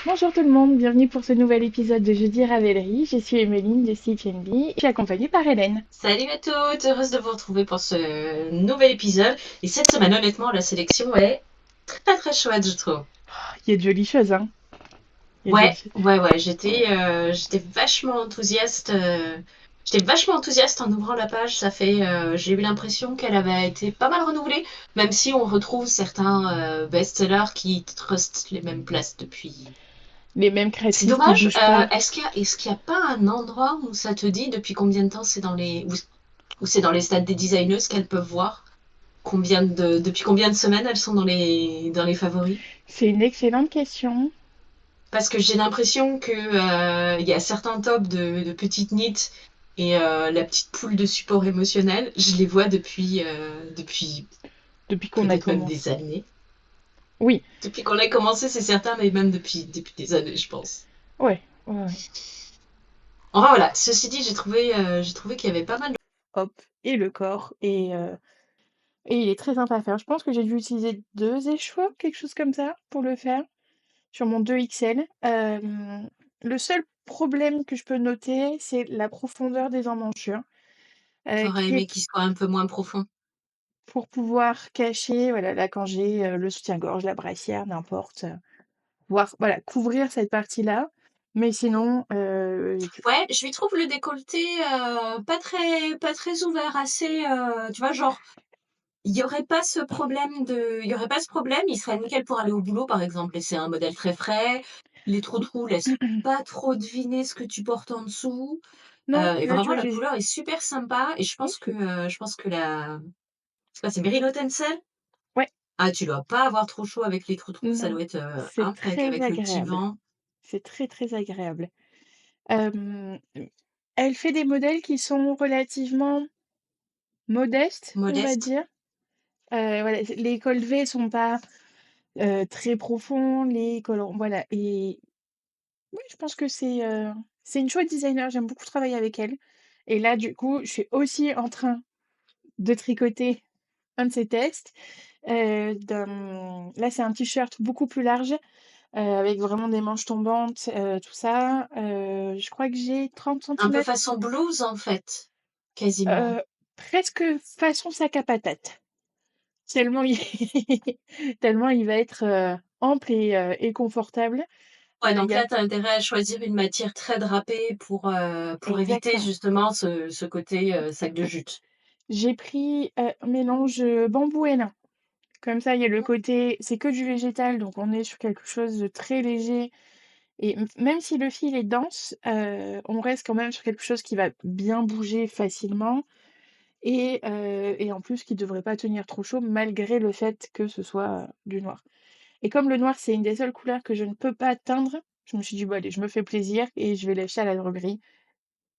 Bonjour tout le monde, bienvenue pour ce nouvel épisode de Jeudi Ravelry. Je suis Emeline de CHNB et je suis accompagnée par Hélène. Salut à toutes, heureuse de vous retrouver pour ce nouvel épisode. Et cette semaine, honnêtement, la sélection est très très chouette, je trouve. Il y a de jolies choses, hein. Il y a de jolies Ouais, choses. ouais, ouais, j'étais vachement enthousiaste. J'étais vachement enthousiaste en ouvrant la page. J'ai eu l'impression qu'elle avait été pas mal renouvelée, même si on retrouve certains best-sellers qui trustent les mêmes places depuis. Les mêmes C'est créatrices qui dommage. bougent pas. Est-ce qu'il y a pas un endroit où ça te dit depuis combien de temps où c'est dans les stats des designers qu'elles peuvent voir? Depuis combien de semaines elles sont dans les favoris? C'est une excellente question. Parce que j'ai l'impression que il y a certains tops de petites nits et la petite poule de support émotionnel, je les vois depuis Depuis qu'on a peut-être même commencé. des années. Oui, Depuis qu'on a commencé, c'est certain, mais même depuis des années, je pense. ouais, ouais, ouais. Enfin voilà, ceci dit, j'ai trouvé qu'il y avait pas mal de... Hop, et le corps. Et il est très sympa à faire. Je pense que j'ai dû utiliser deux échois, quelque chose comme ça, pour le faire, sur mon 2XL. Le seul problème que je peux noter, c'est la profondeur des emmanchures, T'aurais qui est aimé qu'ils soient un peu moins profonds. pour pouvoir cacher, voilà, là, quand j'ai, le soutien-gorge, la brassière, n'importe, pouvoir, voilà, couvrir cette partie-là. Mais sinon, je Ouais, je lui trouve le décolleté pas très ouvert, assez, tu vois, genre, il y aurait pas ce problème, il serait nickel pour aller au boulot, par exemple, et c'est un modèle très frais. Les trous laissent pas trop deviner ce que tu portes en dessous. non, Et là, tu vraiment, vois, la j'ai couleur est super sympa. Et oui, c'est je pense que c'est quoi, c'est Merino Tencel? ouais, Ah, tu dois pas avoir trop chaud avec les trous, ça non, doit être c'est impec très avec le petit agréable. vent. C'est très, très agréable. Hem, Elle fait des modèles qui sont relativement modestes, on va Modeste. dire. Voilà, les cols V sont pas, très profonds, les cols voilà et oui, je pense que c'est une chouette designer, j'aime beaucoup travailler avec elle et là, du coup, je suis aussi en train de tricoter un de ses tests, là, c'est un t-shirt beaucoup plus large, avec vraiment des manches tombantes, tout ça, je crois que j'ai 30 Un peu centimètres, façon blouse, en fait, quasiment. heu, presque façon sac à patates, tellement il tellement il va être, ample et confortable. Ouais, Il donc y a là, tu as intérêt à choisir une matière très drapée pour éviter exactement. justement ce côté, sac de jute. J'ai pris, mélange, bambou et lin. Comme ça, il y a le côté c'est que du végétal, donc on est sur quelque chose de très léger et même si le fil est dense, on reste quand même sur quelque chose qui va bien bouger facilement et en plus qui devrait pas tenir trop chaud malgré le fait que ce soit, du noir. Et comme le noir, c'est une des seules couleurs que je ne peux pas teindre, je me suis dit: «Bon allez, je me fais plaisir et je vais lâcher à la droguerie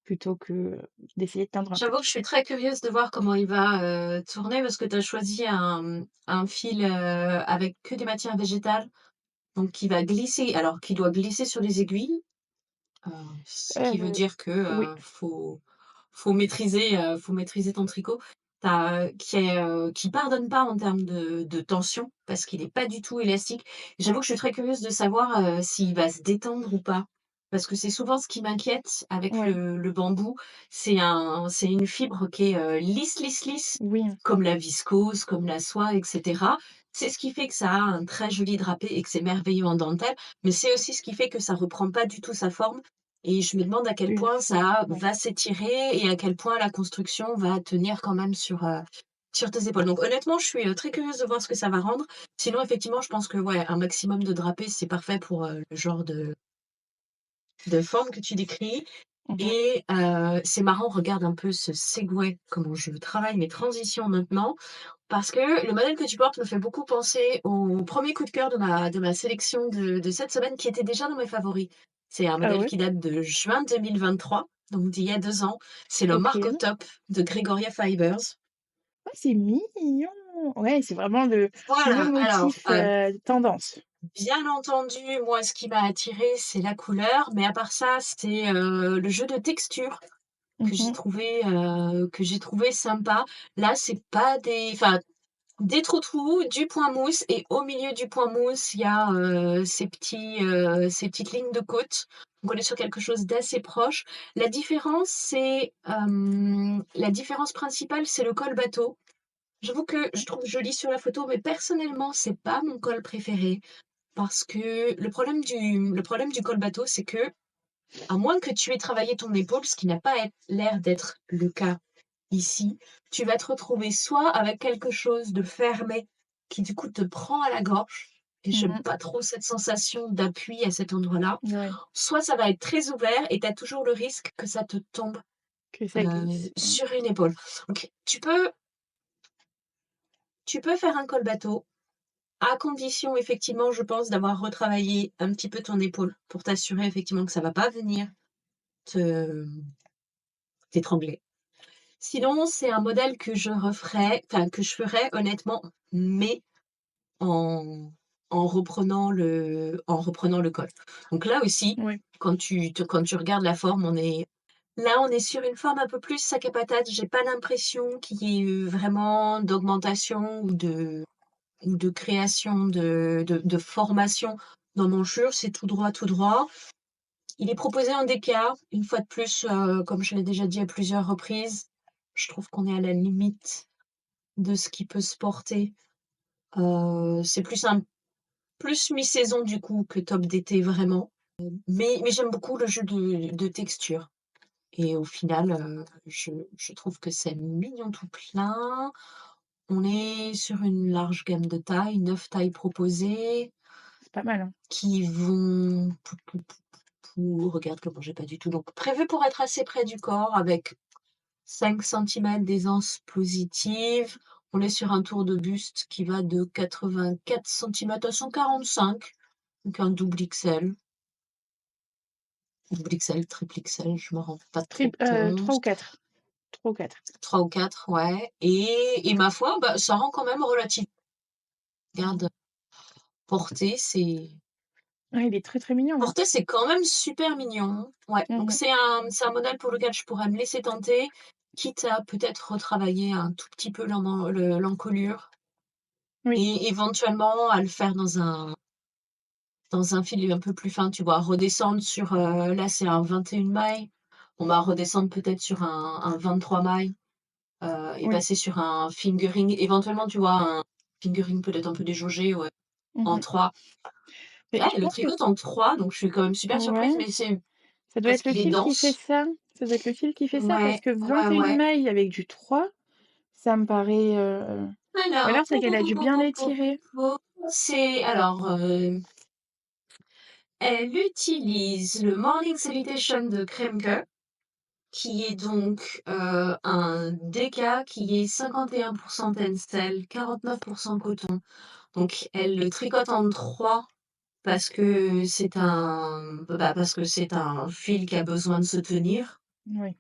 plutôt que, d'essayer de teindre un J'avoue truc». que je suis très curieuse de voir comment il va, tourner parce que tu as choisi un fil, avec que des matières végétales, donc qui va glisser alors qui doit glisser sur les aiguilles, heu, ce qui veut Heu, dire que, oui, faut maîtriser ton tricot. Qui pardonne pas en termes de tension parce qu'il est pas du tout élastique. J'avoue ouais, que je suis très curieuse de savoir, s'il va se détendre ou pas. Parce que c'est souvent ce qui m'inquiète avec ouais, le bambou. C'est une fibre qui est, lisse, lisse, lisse, oui, comme la viscose, comme la soie et cetera. C'est ce qui fait que ça a un très joli drapé et que c'est merveilleux en dentelle, mais c'est aussi ce qui fait que ça reprend pas du tout sa forme et je me demande à quel une point f ça ouais. va s'étirer et à quel point la construction va tenir quand même sur tes épaules. Donc honnêtement, je suis, très curieuse de voir ce que ça va rendre. Sinon, effectivement, je pense que, ouais, un maximum de drapé, c'est parfait pour, le genre de forme que tu décris Mmh. et c'est marrant, regarde un peu ce segue, comment je travaille mes transitions maintenant, parce que le modèle que tu portes me fait beaucoup penser au premier coup de cœur de ma sélection de cette semaine qui était déjà dans mes favoris. C'est un Ah modèle ouais? qui date de juin 2023, donc d'il y a 2 ans. C'est le Margot OK. Top de Gregoria Fibers. Ah, c'est mignon! Ouais, c'est vraiment le Voilà, alors, motif, tendance. bien entendu, moi, ce qui m'a attirée, c'est la couleur, mais à part ça, c'est, le jeu de texture Mmh mh. que j'ai trouvé sympa. Là, c'est pas des enfin, Des trous-trous, du point mousse et au milieu du point mousse, il y a, ces petites lignes de côte. Donc on est sur quelque chose d'assez proche. La différence principale, c'est le col bateau. J'avoue que je trouve joli sur la photo, mais personnellement, c'est pas mon col préféré parce que le problème du col bateau, c'est que à moins que tu aies travaillé ton épaule, ce qui n'a pas l'air d'être le cas ici, tu vas te retrouver soit avec quelque chose de fermé qui du coup te prend à la gorge et Mmh j'aime mh. pas trop cette sensation d'appui à cet endroit-là, Ouais, soit ça va être très ouvert et tu as toujours le risque que ça te tombe, que ça glisse. Mmh. sur une épaule. Donc tu peux faire un col bateau, à condition effectivement, je pense, d'avoir retravaillé un petit peu ton épaule pour t'assurer effectivement que ça va pas venir te t'étrangler. Sinon, c'est un modèle que je referais, enfin que je ferais honnêtement, mais en en reprenant le col. Donc là aussi, Ouais, quand tu regardes la forme, on est sur une forme un peu plus sac à patates. J'ai pas l'impression qu'il y ait eu vraiment d'augmentation ou de création de formation dans mon chur. C'est tout droit, tout droit. Il est proposé en déca. Une fois de plus, comme je l'ai déjà dit à plusieurs reprises, je trouve qu'on est à la limite de ce qui peut se porter. C'est plus mi-saison du coup que top d'été vraiment. Mais j'aime beaucoup le jeu de texture et au final, je trouve que c'est mignon tout plein. On est sur une large gamme de tailles, 9 tailles proposées c'est pas mal, hein. qui vont regarde comment j'ai pas du tout donc prévu pour être assez près du corps avec 5 centimètres d'aisance positive. On est sur un tour de buste qui va de 84 centimètres à 145, donc un double XL. Double XL, triple XL, je me rends pas trop 3 ou compte. 4. 3 ou 4. 3 ou 4, ouais et ma foi, bah, ça rend quand même relativement regarde, porter, Ouais, il est très, très mignon, hein. c'est quand même super mignon. Ouais, Mmh donc mh. c'est un modèle pour lequel je pourrais me laisser tenter, quitte à peut-être retravailler un tout petit peu l'encolure Oui. et éventuellement à le faire dans un fil un peu plus fin, tu vois? Redescendre sur, là, c'est un 21 mailles. On va redescendre peut-être sur un 23 mailles, et Oui. passer sur un fingering, éventuellement, tu vois? Un fingering peut-être un peu déjaugé, ouais, Mmh en mh. 3. Mais Là, je elle le pense que tricote en 3, donc je suis quand même super surprise, ouais, mais c'est ça doit parce être le qu'il est fil qui fait dense. ça. Ça doit être le fil qui fait ça parce Ouais, que ouais, 21 ouais. mailles avec du 3, ça me paraît, ou Alors, alors c'est qu'elle a dû bien l'étirer. c'est alors, elle utilise le Morning Salutation de Kremke, qui est donc, un déca qui est 51 tencel, 49 coton. Donc elle le tricote en 3 parce que c'est un fil qui a besoin de se tenir. Oui.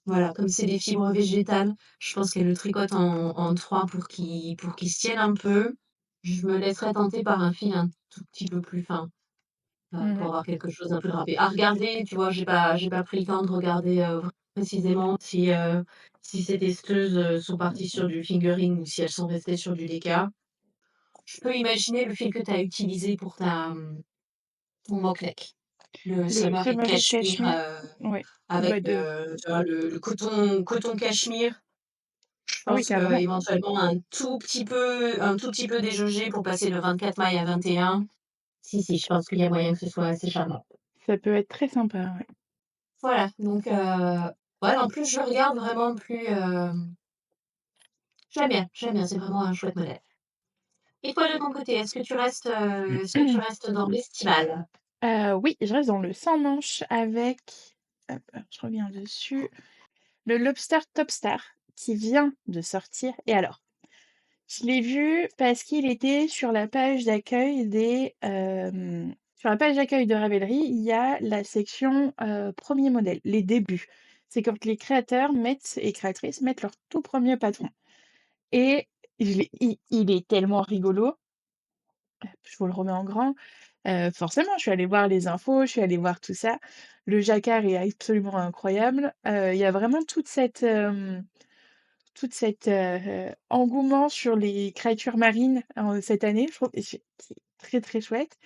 Voilà, comme c'est des fibres végétales, je pense qu'elle le tricote en 3 pour qu'il se tienne un peu. Je me laisserai tenter par un fil un tout petit peu plus fin, Mmh pour mh. avoir quelque chose d'un peu drapé. À regarder, tu vois, j'ai pas pris le temps de regarder, précisément si ces testeuses, sont parties sur du fingering ou si elles sont restées sur du déca. Je peux imaginer le fil que tu as utilisé pour ton mock-neck, le Le Summer in Summery Cashmere, Cashmere, ouais. avec, Bah, de tu vois, le coton cachemire. Je ah oui, pense carrément. qu'éventuellement un tout petit peu déjaugé pour passer de 24 mailles à 21. Si, si, je pense qu'il y a moyen que ce soit assez charmant. Ça peut être très sympa, ouais. Voilà, donc ouais, en plus je regarde vraiment plus, j'aime bien, c'est vraiment un chouette modèle. Et toi de ton côté, est-ce que tu restes dans l'estival? Oui, je reste dans le sans manche avec, hop, je reviens dessus, le Lobster Topstar qui vient de sortir et alors, je l'ai vu parce qu'il était sur la page d'accueil sur la page d'accueil de Ravelry, il y a la section, 1 modèle, les débuts. C'est quand les créateurs mettent et créatrices mettent leur tout premier patron et je l'ai il est tellement rigolo, je vous le remets en grand. Forcément, je suis allée voir les infos, je suis allée voir tout ça. Le jacquard est absolument incroyable. Il y a vraiment toute cette, toute cette, engouement sur les créatures marines, cette année. Je trouve et c'est très, très chouette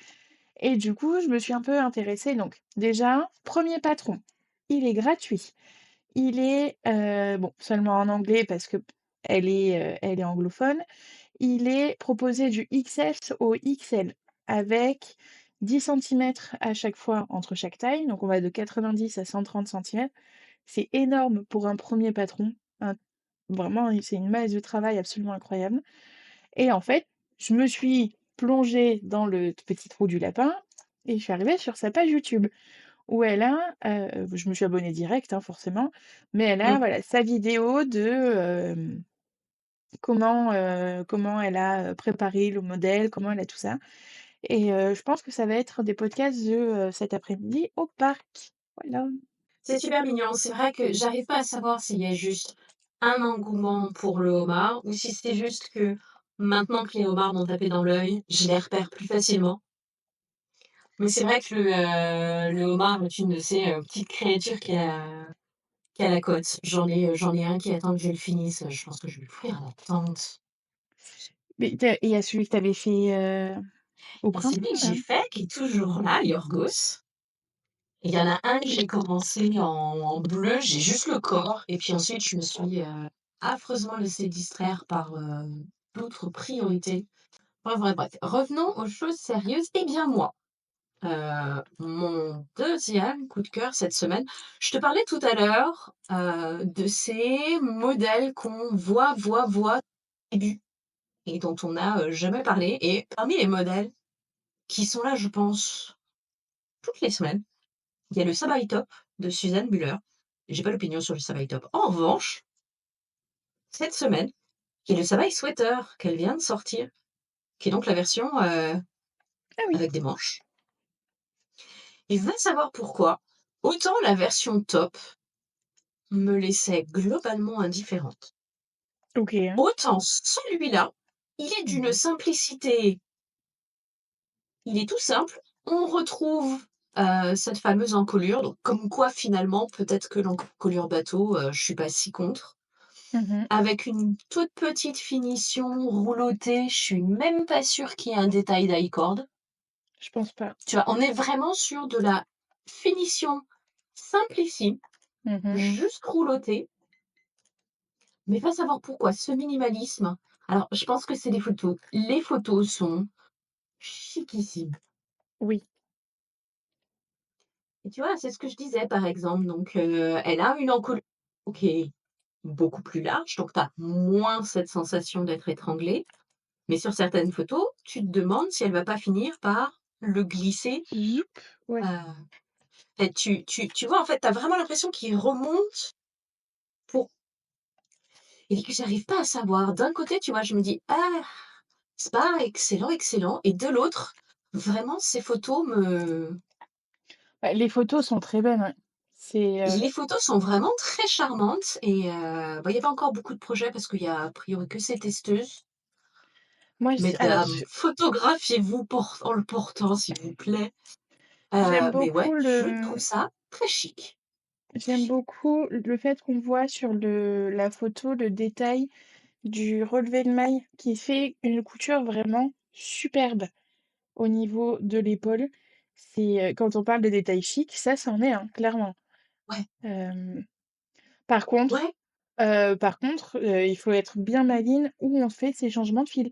et du coup, je me suis un peu intéressée donc déjà, premier patron, il est gratuit. Il est, bon, seulement en anglais parce elle est anglophone. Il est proposé du XS au XL avec 10 centimètres à chaque fois entre chaque taille, donc on va de 90 à 130 centimètres. C'est énorme pour un premier patron, un vraiment, c'est une masse de travail absolument incroyable et en fait, je me suis plongée dans le petit trou du lapin et je suis arrivée sur sa page YouTube où elle a, je me suis abonnée direct, hein, forcément, mais elle a, Mmh. voilà, sa vidéo de, comment elle a, préparé le modèle, comment elle a tout ça et je pense que ça va être des podcasts de, cet après-midi au parc. Voilà. C'est super mignon. C'est vrai que j'arrive pas à savoir s'il y a juste un engouement pour le homard ou si c'est juste que maintenant que les homards m'ont tapé dans l'œil, je les repère plus facilement. Mais c'est vrai que le homard est une de ces, petites créatures qui a la cote. J'en ai un qui attend que je le finisse, je pense que je vais l'offrir à ma tante. Mais tu il y a celui que tu avais fait, au Il y a celui printemps, que là? j'ai fait qui est toujours là, Yorgos. Il y en a un que j'ai commencé en bleu, j'ai juste le corps et puis ensuite je me suis, affreusement laissée distraire par, d'autres priorités. Bref, bref, bref. Revenons aux choses sérieuses. Eh bien moi, mon deuxième coup de cœur cette semaine, je te parlais tout à l'heure, de ces modèles qu'on voit au début et dont on n'a, jamais parlé et parmi les modèles qui sont là, je pense, toutes les semaines, il y a le Savaï Top de Suzanne Buller. J'ai pas d'opinion sur le Savaï Top. En revanche, cette semaine, il y a le Savaï Sweater qu'elle vient de sortir, qui est donc la version, Ah oui, avec des manches. Et va savoir pourquoi, autant la version top me laissait globalement indifférente, OK. autant celui-là, il est d'une Mmh. simplicité, il est tout simple. On retrouve, cette fameuse encolure, donc comme quoi finalement peut-être que l'encolure bateau, je suis pas si contre. Mmh. Avec une toute petite finition rouleautée, je suis même pas sûre qu'il y ait un détail d'i-cord. Je pense pas. Tu vois? On est vraiment sur de la finition simplissime, Mmh. juste rouleautée, mais va savoir pourquoi ce minimalisme. Alors, je pense que c'est les photos. Les photos sont chiquissimes Oui. et tu vois? C'est ce que je disais, par exemple, donc elle a une encolure, OK, beaucoup plus large, donc tu as moins cette sensation d'être étranglée. Mais sur certaines photos, tu te demandes si elle va pas finir par le glisser, Zoup, ouais. et tu vois, en fait, tu as vraiment l'impression qu'il remonte pour et que j'arrive pas à savoir. D'un côté, tu vois, je me dis: «Ah, c'est pas excellent, excellent» et de l'autre, vraiment ces photos me Bah, les photos sont très belles, ouais. C'est, les photos sont vraiment très charmantes et bah, il y avait encore beaucoup de projets parce qu'il y a a priori que ces testeuses. moi j alors Mesdames, photographiez-vous en le portant, s'il vous plaît. j'aime Mais ouais, beaucoup je le, trouve ça très chic. j'aime beaucoup le fait qu'on voit sur la photo le détail du relevé de mailles qui fait une couture vraiment superbe au niveau de l'épaule. C'est, quand on parle de détails chic, ça c'en est un, clairement. Ouais, Hem, par contre, ouais. il faut être bien maligne où on fait ces changements de fil.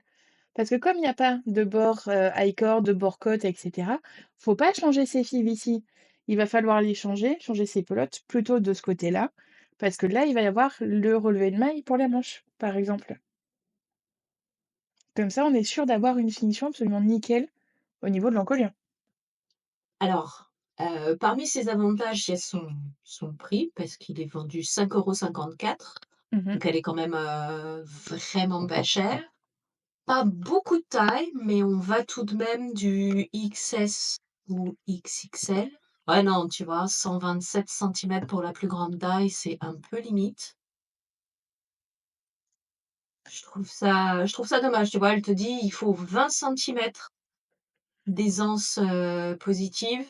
Parce que comme il y a pas de bord, I-cord, de bord cotte et cetera, faut pas changer ses fils ici. Il va falloir les changer, changer ses pelotes plutôt de ce côté-là, parce que là, il va y avoir le relevé de mailles pour la manche, par exemple. Comme ça, on est sûr d'avoir une finition absolument nickel au niveau de l'encolure. Alors, parmi ses avantages, il y a son prix parce qu'il est vendu 5,54 €, Mmh. donc elle est quand même, vraiment pas chère. Pas beaucoup de taille, mais on va tout de même du XS ou XXL. Ouais, non, tu vois, 127 centimètres pour la plus grande taille, c'est un peu limite. Je trouve ça dommage, tu vois? Elle te dit: «Il faut 20 centimètres d'aisance, positive».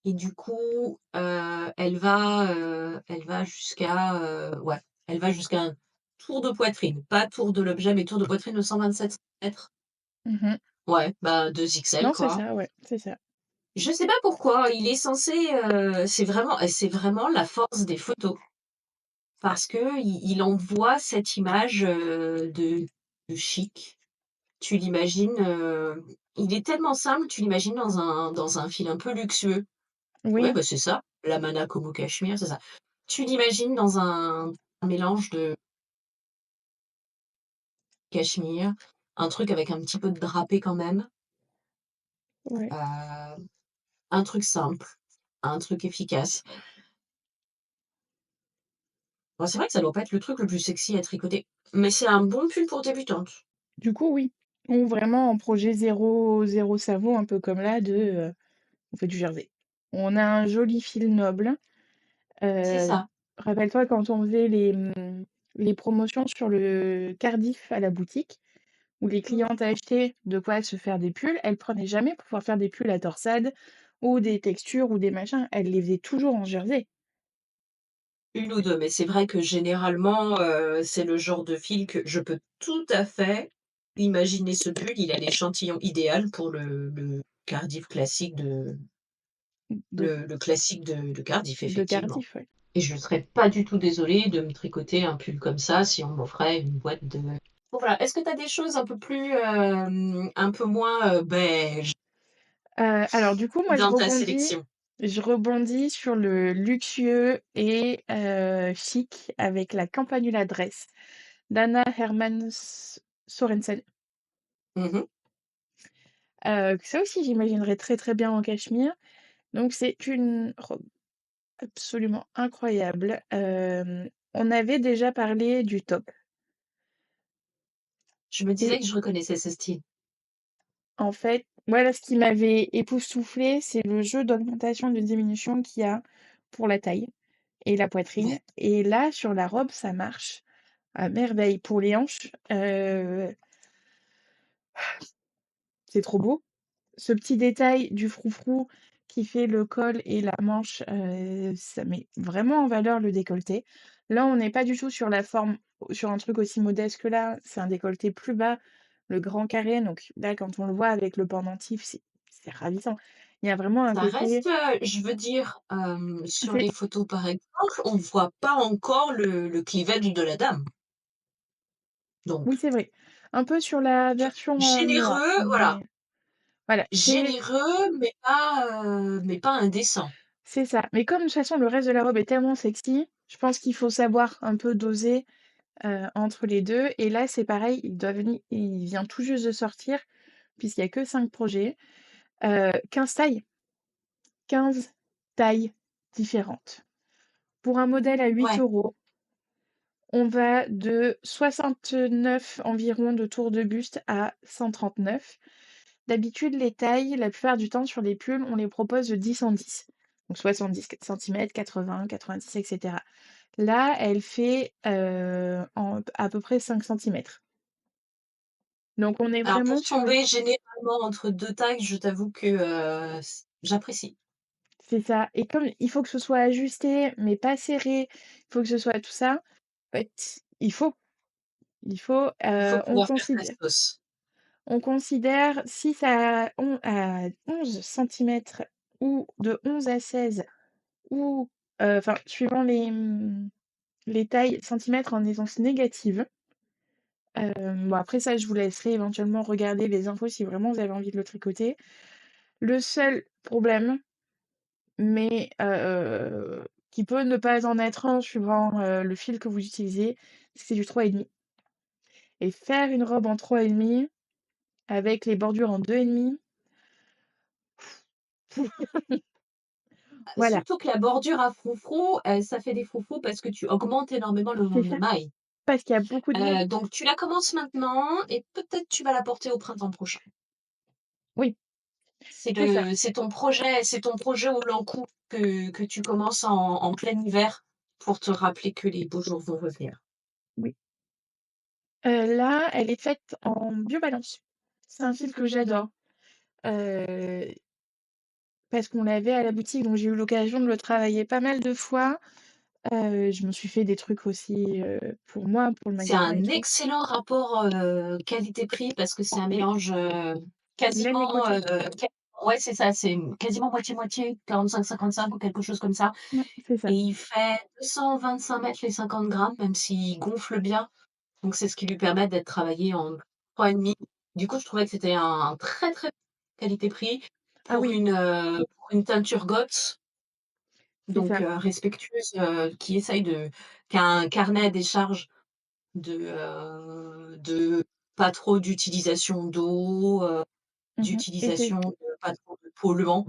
Et du coup, elle va jusqu'à, ouais, elle va jusqu'à tour de poitrine, pas tour de l'objet, mais tour de poitrine de 127 centimètres. Mmh. Ouais, bah 2 XL Non, c'est quoi. ça, ouais, c'est ça. Je sais pas pourquoi, il est censé, c'est vraiment la force des photos parce qu'il envoie cette image, de chic. Tu l'imagines, il est tellement simple, tu l'imagines dans un fil un peu luxueux. Ouais, Oui, bah, c'est ça, la Mana Como Cachemire, c'est ça. Tu l'imagines dans un mélange de cachemire, un truc avec un petit peu de drapé quand même, ouais. heu, un truc simple, un truc efficace. Bon, c'est vrai que ça doit pas être le truc le plus sexy à tricoter, mais c'est un bon pull pour débutante. Du coup, oui. Ou vraiment en projet zéro savon, un peu comme là on fait du jersey. On a un joli fil noble. C'est Heu, ça. Rappelle-toi quand on faisait les promotions sur le Cardiff à la boutique, où les Mmh. clientes achetaient de quoi se faire des pulls, elles prenaient jamais pour pouvoir faire des pulls à torsade ou des textures ou des machins, elles les faisaient toujours en jersey. 1 ou 2, mais c'est vrai que généralement, c'est le genre de fil que je peux tout à fait imaginer ce pull, il a l'échantillon idéal pour le Cardiff classique de De le classique de Cardiff, de effectivement. Cardiff, ouais. Et je ne serais pas du tout désolée de me tricoter un pull comme ça si on m'offrait une boîte de bon voilà. Est-ce que tu as des choses un peu plus, un peu moins, beige Alors du coup, moi dans ta sélection? je rebondis sur le luxueux et chic avec la Campanula Dress d'Anna Hermann Sorensen. Mmh mh. Que ça aussi j'imaginerais très, très bien en cachemire. Donc c'est une robe absolument incroyable. On avait déjà parlé du top Je me disais et que je reconnaissais ce style. en fait, moi là, ce qui m'avait époustouflée, c'est le jeu d'augmentation, de diminution qu'il y a pour la taille et la poitrine Ouais. et là, sur la robe, ça marche à merveille. Pour les hanches, c'est trop beau. Ce petit détail du froufrou qui fait le col et la manche, ça met vraiment en valeur le décolleté. Là, on n'est pas du tout sur la forme sur un truc aussi modeste que là, c'est un décolleté plus bas, le grand carré, donc là, quand on le voit avec le pendentif, c'est ravissant. Il y a vraiment un Ça reste, côté je veux dire, sur c'est les photos par exemple, on voit pas encore le cleavage de la dame. oui, Donc, c'est vrai. Un peu sur la tu vois? version, moi, Généreux, voilà, mais voilà, généreux mais pas indécent. c'est ça. Mais comme de toute façon le reste de la robe est tellement sexy, je pense qu'il faut savoir un peu doser entre les 2 et là, c'est pareil, il vient tout juste de sortir, puisqu'il y a que 5 projets, 15 tailles, 15 tailles différentes. Pour un modèle à 8 Ouais, euros, on va de 69 environ de tour de buste à 139. D'habitude, les tailles, la plupart du temps sur les pulls, on les propose de 10 en 10. Donc 70 centimètres, 80, 90 et cetera. Là, elle fait, en à peu près 5 centimètres. Donc on est alors vraiment pour sur une tomber généralement entre 2 tailles, je t'avoue que, j'apprécie. c'est ça et comme il faut que ce soit ajusté, mais pas serré, il faut que ce soit tout ça, en fait, Il faut on pouvoir faire ta considère sauce. 6 à 11 centimètres ou de 11 à 16 ou enfin suivant les tailles centimètres en aisance négative. Bon après ça, je vous laisserai éventuellement regarder les infos si vraiment vous avez envie de le tricoter. Le seul problème, mais qui peut ne pas en être un suivant, le fil que vous utilisez, c'est du 3,5 et faire une robe en 3,5 avec les bordures en 2,5, voilà, Surtout que la bordure à froufrou, ça fait des froufrous parce que tu augmentes énormément le c'est nombre de ça, mailles. parce qu'il y a beaucoup de mailles. Donc tu la commences maintenant et peut-être tu vas la porter au printemps prochain. Oui, c'est ça, C'est ton projet au long cours que tu commences en plein hiver pour te rappeler que les beaux jours vont revenir. oui. Là, elle est faite en biobalance. C'est un fil que j'adore, heu, parce qu'on l'avait à la boutique, donc j'ai eu l'occasion de le travailler pas mal de fois. Je me suis fait des trucs aussi, pour moi, pour le C'est magasin et un tout. excellent rapport, qualité-prix parce que c'est un Oui, mélange, laine et quasiment, coton. qua ouais, c'est ça, c'est quasiment moitié-moitié, 45-55 ou quelque chose comme ça Ouais, c'est et ça. il fait 225 mètres les 50 grammes, même s'il gonfle bien. Donc c'est ce qui lui permet d'être travaillé en 3,5. Du coup, je trouvais que c'était un très, très qualité-prix Ah oui, pour une teinture goth, c'est donc ça. respectueuse, qui essaye de qui a un carnet des charges de pas trop d'utilisation d'eau, Mmh et c'est d'utilisation de pas trop de polluants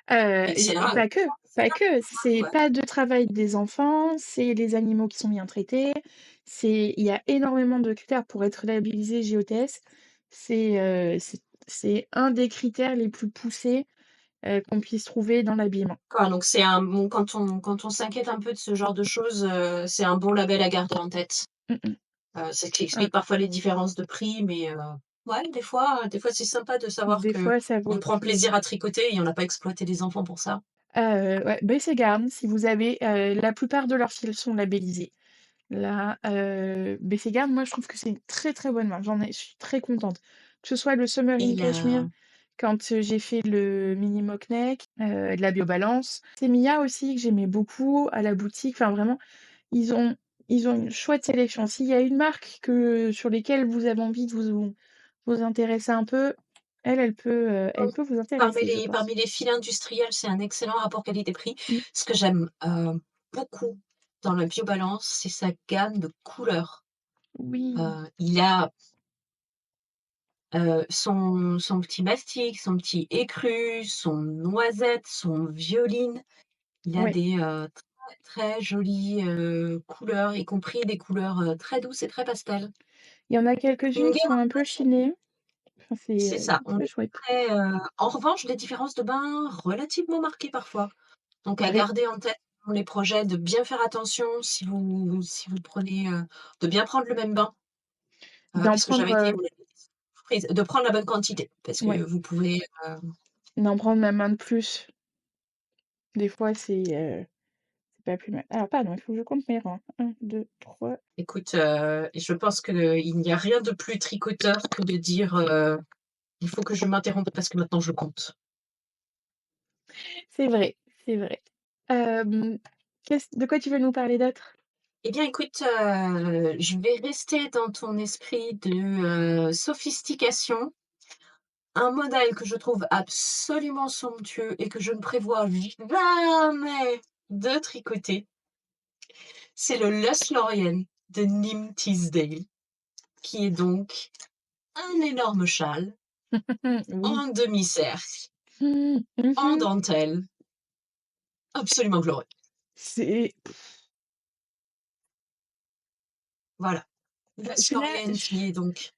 et et cetera. pas que, C'est pas bien, que. C'est ouais. pas de travail des enfants, c'est les animaux qui sont bien traités, il y a énormément de critères pour être labellisé GOTS. C'est un des critères les plus poussés, qu'on puisse trouver dans l'habillement. Quoi, donc c'est un bon quand on s'inquiète un peu de ce genre de choses, c'est un bon label à garder en tête. Mmh mh. C'est ce qui Heu, explique parfois les différences de prix, mais ouais, des fois, c'est sympa de savoir des fois, ça vaut qu'on le prend coup. plaisir à tricoter et on n'a pas exploité les enfants pour ça. Ouais, Bess& Garn, si vous avez, la plupart de leurs fils sont labellisés. Là, Bess& Garn, moi, je trouve que c'est une très, très bonne marque. Je suis très contente. Que ce soit le Summer Et in Cashmere, la quand, j'ai fait le mini mock neck, de la Biobalance. C'est Mia aussi que j'aimais beaucoup à la boutique. Enfin, vraiment, ils ont ils ont une chouette sélection. S'il y a une marque sur lesquelles vous avez envie de vous intéresser un peu, elle peut vous Parmi intéresser, je les pense. parmi les fils industriels, c'est un excellent rapport qualité-prix. Mmh, Ce que j'aime, beaucoup dans la Biobalance, c'est sa gamme de couleurs. oui, Il a, son petit mastic, son petit écru, son noisette, son violine. Il a ouais. des, très, très jolies, couleurs, y compris des couleurs, très douces et très pastel. Il y en a Une quelques-unes qui sont gamme un peu chinées. Enfin, c'est ça, on très est chouette. très, en revanche, des différences de bain relativement marquées parfois. Donc à Oui, garder en tête dans les projets, de bien faire attention si vous prenez, de bien prendre le même bain, d'en parce que j'avais prendre, été surprise, de prendre la bonne quantité parce ouais, que vous pouvez, d'en prendre même un de plus. Des fois, c'est pas plus mal. Alors pardon, il faut que je compte mes rangs. 1, 2, 3. écoute, je pense qu'il n'y a rien de plus tricoteur que de dire, «Il faut que je m'interrompe parce que maintenant je compte». C'est vrai, c'est vrai. Hem, qu'est-ce de quoi tu veux nous parler d'autre? Eh bien écoute, je vais rester dans ton esprit de, sophistication. Un modèle que je trouve absolument somptueux et que je ne prévois jamais de tricoter, c'est le Lothlorien de Nim Teasdale, qui est donc un énorme châle Oui. en demi-cercle, Mmh, en mmh. dentelle, absolument glorieux. C'est Voilà, celui-là Lothlorien qui est donc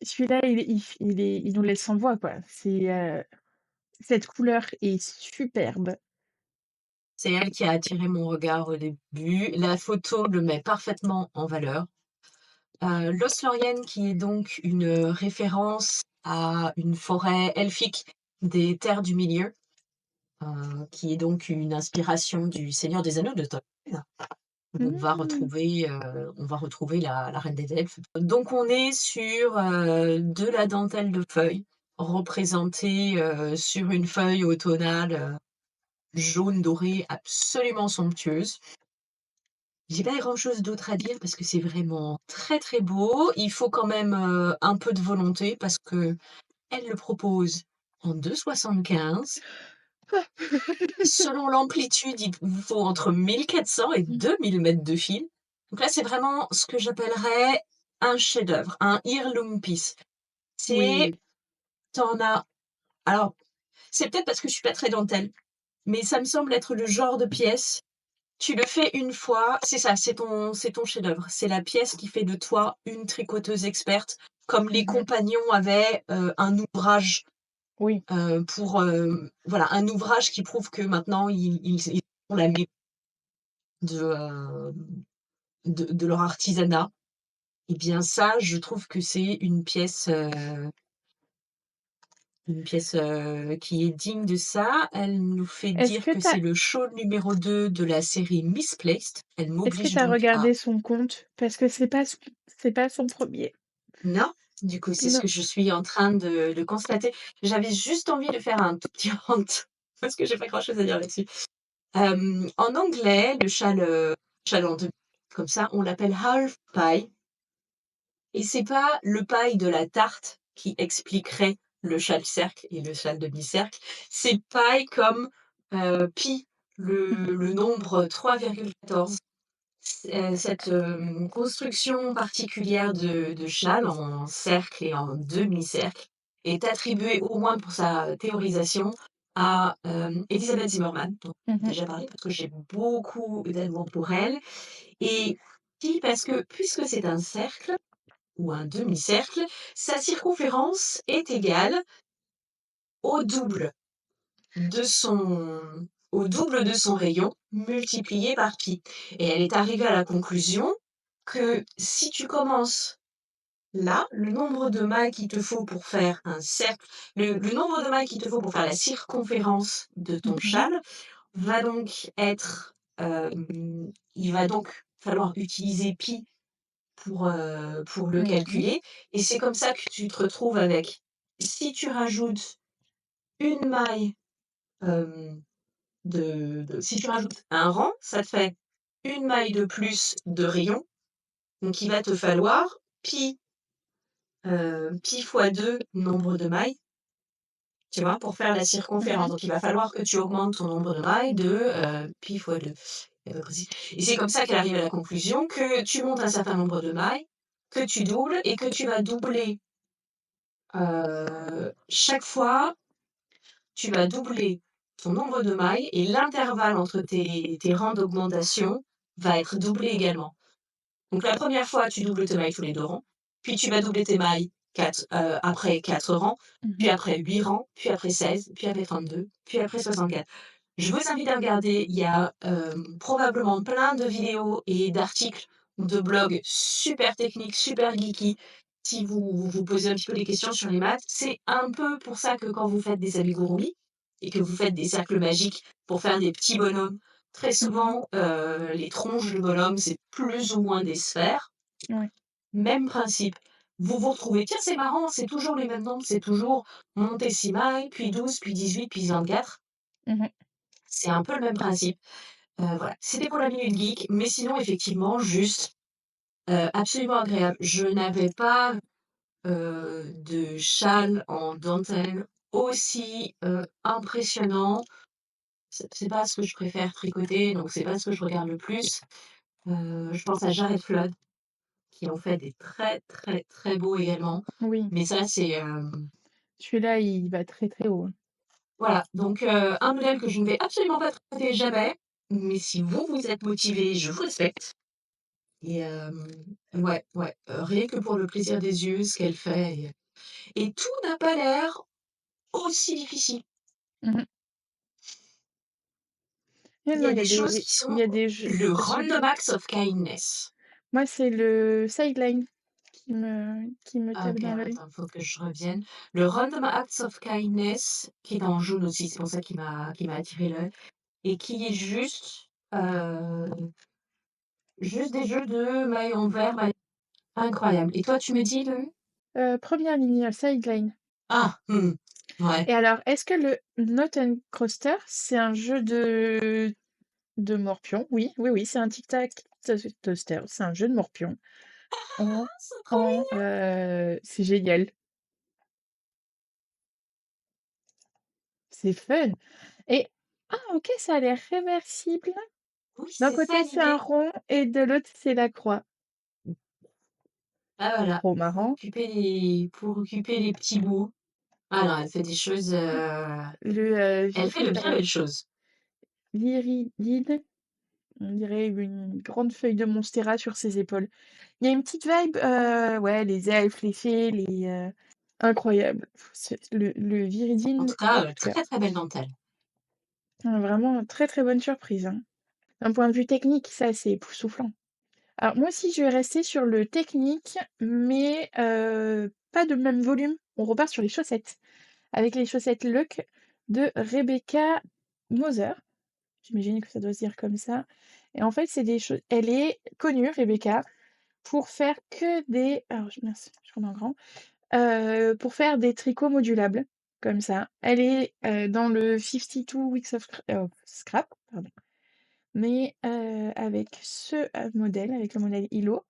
celui-là, il nous laisse sans voix, quoi. Cette couleur est superbe. c'est elle qui a attiré mon regard au début. La photo le met parfaitement en valeur. Lothlorien qui est donc une, référence à une forêt elfique des Terres du Milieu, qui est donc une inspiration du Seigneur des Anneaux de Tolkien. Mmh. On va retrouver la reine des elfes. Donc on est sur, de la dentelle de feuilles représentée, sur une feuille automnale, jaune doré absolument somptueuse. J'ai pas grand-chose d'autre à dire parce que c'est vraiment très, très beau. Il faut quand même, un peu de volonté parce qu'elle le propose en 2,75. Selon l'amplitude, il vous faut entre 1 400 et 2 000 mètres de fil. Donc là, c'est vraiment ce que j'appellerais un chef-d'œuvre, un heirloom piece. C'est Oui, tu as alors, c'est peut-être parce que je suis pas très dentelle, mais ça me semble être le genre de pièce, tu le fais une fois, c'est ça, c'est ton chef-d'œuvre. C'est la pièce qui fait de toi une tricoteuse experte, comme les mmh, compagnons avaient, un ouvrage, oui, pour, voilà, un ouvrage qui prouve que maintenant ils ont la maîtrise de, de leur artisanat. Et bien ça, je trouve que c'est une pièce, Une pièce, qui est digne de ça. Elle nous fait Est-ce dire que que c'est t'as le show numéro 2 de la série Misplaced. Elle est-ce que m'oblige t'as donc à regardé son compte? Parce que c'est pas son premier. non, du coup, c'est ce Non. que je suis en train de constater. J'avais juste envie de faire un tout petit rant parce que j'ai pas grand chose à dire là-dessus. En anglais, le châle en 2 comme ça, on l'appelle half pie et c'est pas le paille de la tarte qui expliquerait le châle-cercle et le châle demi-cercle. C'est paille comme, pi, le nombre 3,14. Cette, construction particulière de châle en cercle et en demi-cercle est attribuée, au moins pour sa théorisation, à, Elisabeth Zimmermann, dont Mmh j'ai mh. déjà parlé parce que j'ai beaucoup d'amour pour elle et puis parce que puisque c'est un cercle ou un demi-cercle, sa circonférence est égale au double de son rayon multiplié par pi et elle est arrivée à la conclusion que si tu commences là, le nombre de mailles qu'il te faut pour faire un cercle, le nombre de mailles qu'il te faut pour faire la circonférence de ton Mmh. châle va donc être, il va donc falloir utiliser pi pour le Oui. calculer et c'est comme ça que tu te retrouves avec si tu rajoutes une maille, hem si tu rajoutes un rang, ça te fait une maille de plus de rayon, donc il va te falloir pi fois 2 nombre de mailles, tu vois? Pour faire la circonférence. Mmh. Donc il va falloir que tu augmentes ton nombre de mailles de, pi fois 2 et à peu près si et c'est comme ça qu'elle arrive à la conclusion que tu montes un certain nombre de mailles, que tu doubles et que tu vas doubler, chaque fois, tu vas doubler ton nombre de mailles et l'intervalle entre tes rangs d'augmentation va être doublé également. Donc la première fois, tu doubles tes mailles tous les 2 rangs, puis tu vas doubler tes mailles après 4 rangs, puis Mmh. après 8 rangs, puis après 16, puis après 32, puis après 64. Je vous invite à regarder, il y a, probablement plein de vidéos et d'articles ou de blogs super techniques, super geeky, si vous vous posez un petit peu des questions sur les maths. C'est un peu pour ça que quand vous faites des amigurumi et que vous faites des cercles magiques pour faire des petits bonhommes, très Mmh. souvent, les tronches de bonhommes, c'est plus ou moins des sphères. Ouais. Même principe. Vous vous retrouvez: «Tiens, c'est marrant, c'est toujours les mêmes nombres, c'est toujours monter 6 mailles, puis 12, puis 18, puis 24». Mmh. C'est un peu le même principe. Voilà, c'était pour la minute geek, mais sinon effectivement juste, absolument agréable. Je n'avais pas, de châle en dentelle aussi, impressionnant. C'est pas ce que je préfère tricoter, donc c'est pas ce que je regarde le plus. Je pense à Jared Flood, qui en fait des très, très, très beaux également. Oui. Mais ça, c'est, Celui-là, il va très, très haut, hein. voilà, donc un modèle que je ne vais absolument pas tricoter jamais, mais si vous, vous êtes motivé, je vous respecte. Et ouais, ouais, rien que pour le plaisir des yeux, ce qu'elle fait et tout n'a pas l'air aussi difficile. Mmh. Et Il y non, a des choses qui il sont y a des jeux le je random acts of kindness. moi, c'est le sideline qui me Ah tape OK, dans alors l'œil. attends, faut que je revienne. Le random acts of kindness qui est en jaune aussi, c'est pour ça qui m'a attiré l'œil et qui est juste des jeux de maillon vert, maillon incroyable et toi tu me dis le? 1re ligne, sideline. Ah! Mmh. Ouais. Et alors, est-ce que le Knot and Coaster, c'est un jeu de morpion? Oui, oui, oui, c'est un tic-tac toaster. C'est un jeu de morpion en C'est trop mignon! c'est génial, c'est fun et ah OK, ça a l'air réversible. Oui, D'un c'est ça côté, c'est un l'idée. rond et de l'autre, c'est la croix. Ah voilà, Trop marrant. pour occuper les petits bouts. Ah non, elle fait des choses, Le, elle fait de bien belles choses. viridine, on dirait une grande feuille de monstera sur ses épaules. Il y a une petite vibe, ouais, les elfes, les fées, incroyable. C'est le En Viridine tout cas, hors très, pair. très belle dentelle. Vraiment très, très bonne surprise, hein. D'un point de vue technique, ça, c'est époustouflant. Alors moi aussi, je vais rester sur le technique, mais pas de même volume. On repart sur les chaussettes. avec les chaussettes Luck de Rebecca Moser. J'imagine que ça doit se dire comme ça et en fait, c'est des choses. Elle est connue, Rebecca, pour faire que des alors je mince, je remets en grand. Pour faire des tricots modulables, comme ça. Elle est, dans le 52 Weeks of Scrap, pardon, mais avec ce, modèle, avec le modèle Hilo,